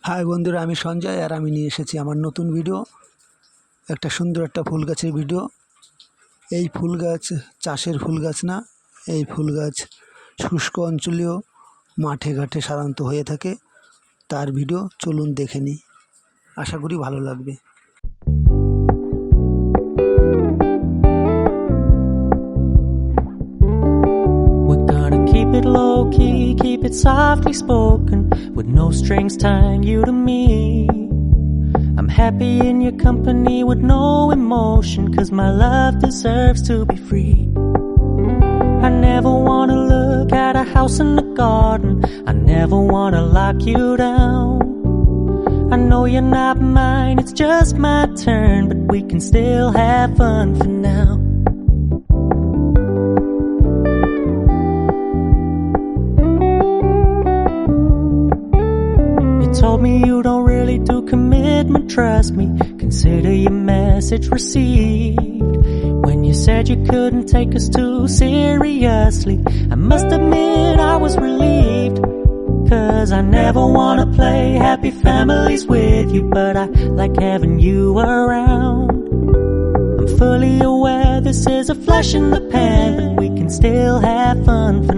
High বন্ধুরা, আমি সঞ্জয় আর আমি নিয়ে এসেছি আমার নতুন ভিডিও। একটা সুন্দর একটা ফুল গাছের ভিডিও। এই ফুল গাছ চাষের ফুল গাছ না, এই ফুল গাছ শুষ্ক অঞ্চলীয় মাঠে ঘাটে সাধারণত হয়ে থাকে। তার ভিডিও চলুন দেখে নিই, আশা করি ভালো লাগবে। Keep it low key, keep it softly spoken, with no strings tying you to me. I'm happy in your company with no emotion, 'cause my love deserves to be free. I never wanna look at a house in the garden, I never wanna lock you down. I know you're not mine, it's just my turn, but we can still have fun for now. Told me you don't really do commitment, trust me, consider your message received. When you said you couldn't take us too seriously, I must admit I was relieved, 'cause I never wanna play happy families with you, but I like having you around. I'm fully aware this is a flash in the pan, but we can still have fun for